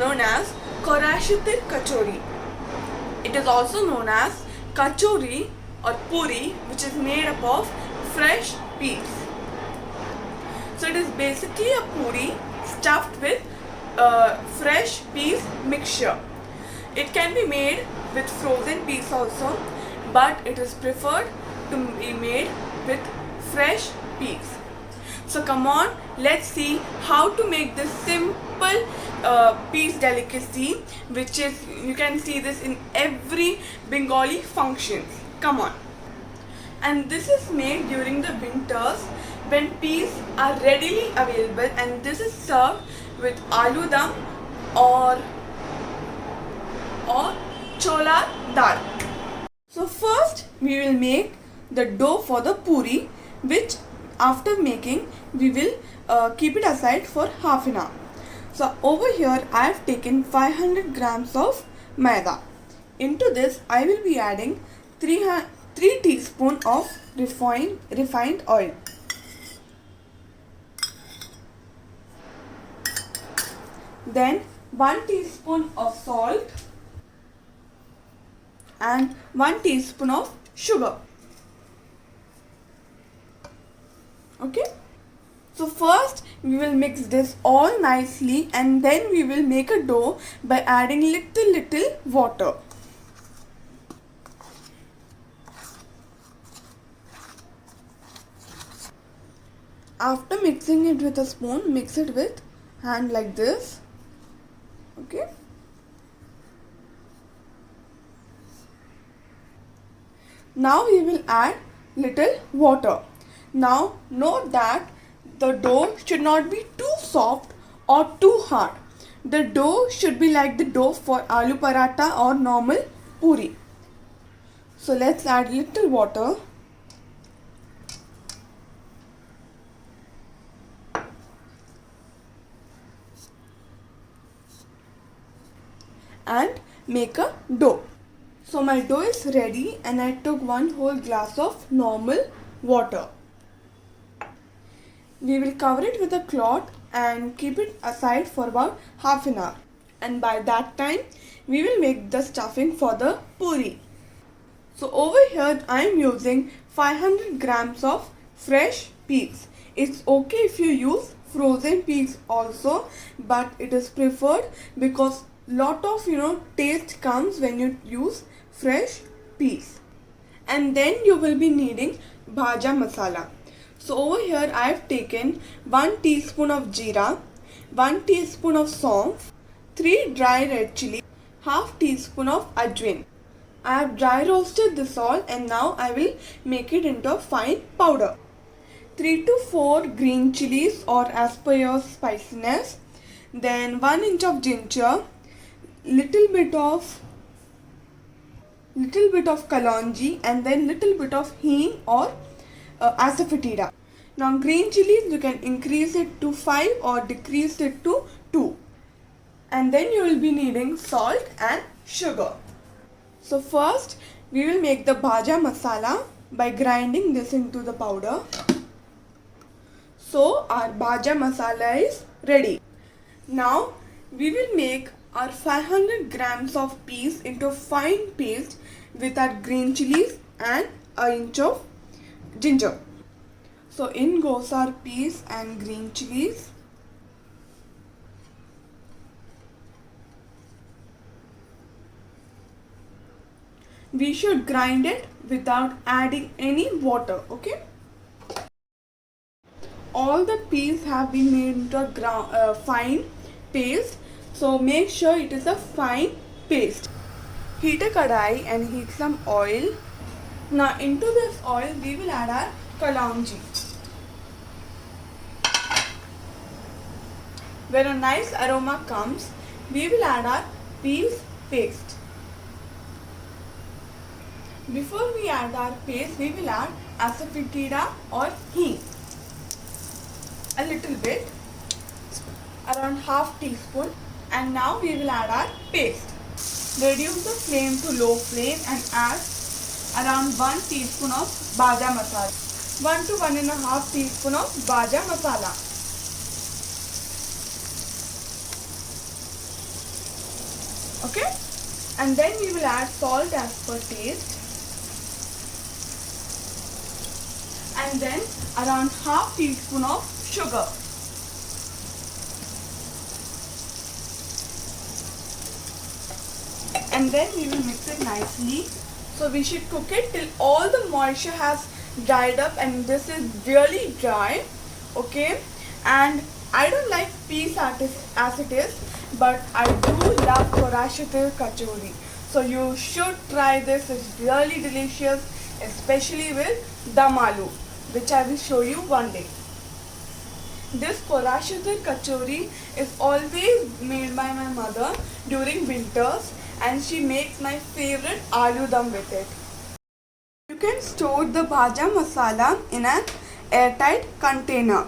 known as Koraishatir Kachori. It is also known as Kachori or Puri, which is made up of fresh peas. So it is basically a puri stuffed with fresh peas mixture. It can be made with frozen peas also, but it is preferred to be made with fresh peas. So come on, let's see how to make this simple peas delicacy, which is, you can see this in every Bengali functions. Come on. And this is made during the winters when peas are readily available, and this is served with aloo dum or chola dal. So first we will make the dough for the puri, which after making we will keep it aside for half an hour. So over here I have taken 500 grams of maida. Into this I will be adding 3 teaspoons of refined oil. Then 1 teaspoon of salt and 1 teaspoon of sugar. Okay. So first we will mix this all nicely, and then we will make a dough by adding little water. After mixing it with a spoon, mix it with hand like this. Okay. Now we will add little water. Now note that the dough should not be too soft or too hard. The dough should be like the dough for aloo paratha or normal puri. So let's add little water. And make a dough. So my dough is ready, and I took 1 whole glass of normal water. We will cover it with a cloth and keep it aside for about half an hour. And by that time we will make the stuffing for the puri. So over here I am using 500 grams of fresh peas. It's okay if you use frozen peas also, but it is preferred because lot of taste comes when you use fresh peas. And then you will be needing bhaja masala. So over here I have taken 1 teaspoon of jeera, 1 teaspoon of saunf, 3 dry red chili, half teaspoon of ajwain. I have dry roasted this all, and now I will make it into a fine powder. 3 to 4 green chilies or as per your spiciness. Then 1 inch of ginger, little bit of kalonji, and then little bit of hing or asafoetida. Now green chilies, you can increase it to 5 or decrease it to 2. And then you will be needing salt and sugar. So first we will make the bhaja masala by grinding this into the powder. So our bhaja masala is ready. Now we will make our 500 grams of peas into a fine paste with our green chilies and an inch of ginger. So in goes our peas and green chilies. We should grind it without adding any water, okay? All the peas have been made into a fine paste, so make sure it is a fine paste. Heat a kadai and heat some oil. Now into this oil we will add our kalonji. When a nice aroma comes, we will add our peas paste. Before we add our paste, we will add asafoetida or hing. A little bit, around half teaspoon, and now we will add our paste. Reduce the flame to low flame and add around 1 teaspoon of bhaja masala. 1 to 1.5 teaspoon of bhaja masala. Okay, and then we will add salt as per taste, and then around half teaspoon of sugar. And then we will mix it nicely. So we should cook it till all the moisture has dried up, and this is really dry. Okay, and I don't like peas as it is, but I do love Korashatir kachori. So you should try this. It's really delicious, especially with dum aloo, which I will show you one day. This Korashatir kachori is always made by my mother during winters, and she makes my favorite aloo dum with it. You can store the bhaja masala in an airtight container.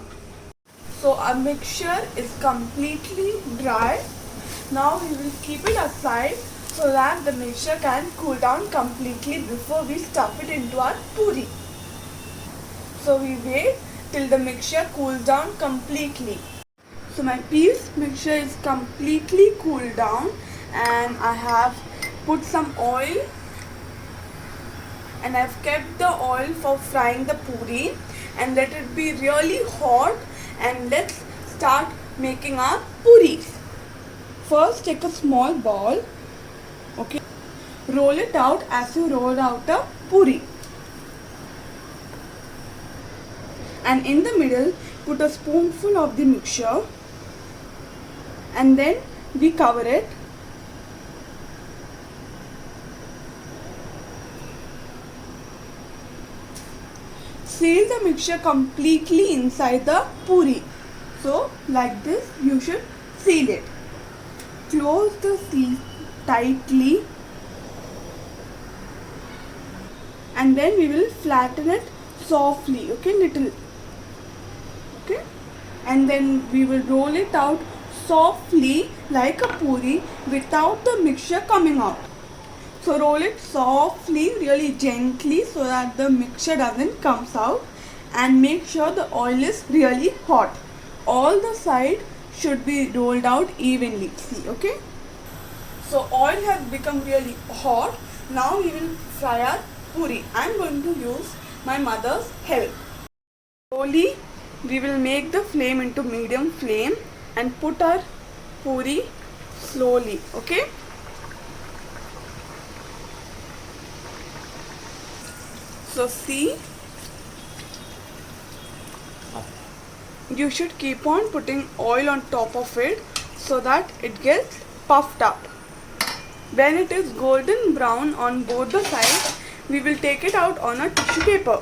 So our mixture is completely dry. Now we will keep it aside so that the mixture can cool down completely before we stuff it into our puri. So we wait till the mixture cools down completely. So my peas mixture is completely cooled down, and I have put some oil, and I've kept the oil for frying the puri, and let it be really hot, and let's start making our puris. First take a small ball, okay, roll it out as you roll out a puri, and in the middle put a spoonful of the mixture, and then we cover it. Seal the mixture completely inside the puri. So like this you should seal it. Close the seal tightly, and then we will flatten it softly, okay, little, okay, and then we will roll it out softly like a puri without the mixture coming out. So roll it softly, really gently, so that the mixture doesn't comes out, and make sure the oil is really hot. All the sides should be rolled out evenly. See, okay? So oil has become really hot. Now we will fry our puri. I am going to use my mother's help. Slowly we will make the flame into medium flame and put our puri slowly, okay? So see, you should keep on putting oil on top of it so that it gets puffed up. When it is golden brown on both the sides, we will take it out on a tissue paper.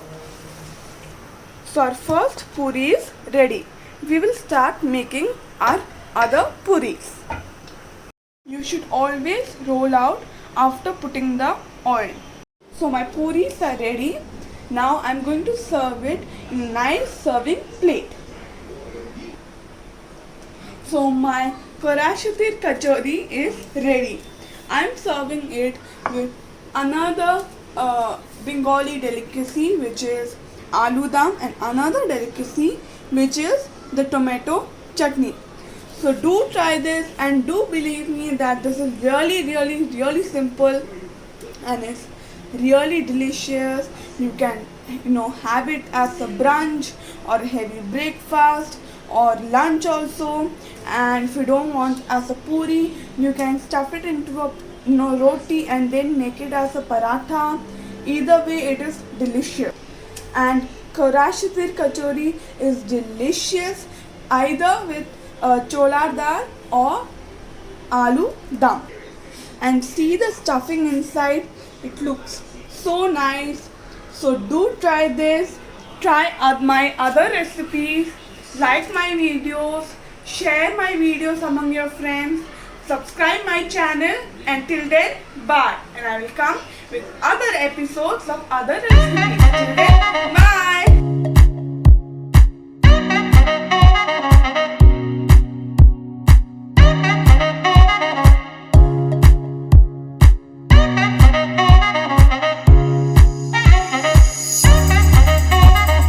So our first puri is ready. We will start making our other puris. You should always roll out after putting the oil. So my puris are ready. Now I am going to serve it in a nice serving plate. So my Korashatir kachori is ready. I am serving it with another Bengali delicacy, which is aloo dum, and another delicacy which is the tomato chutney. So do try this, and do believe me that this is really simple, and it's really delicious. You can have it as a brunch or heavy breakfast or lunch also. And if you don't want as a puri, you can stuff it into a roti and then make it as a paratha. Either way it is delicious. And Korashatir kachori is delicious either with cholar dal or aloo dum. And see the stuffing inside, it looks so nice. So do try this. Try my other recipes. Like my videos. Share my videos among your friends. Subscribe my channel. Until then, bye. And I will come with other episodes of other recipes. Until then, bye.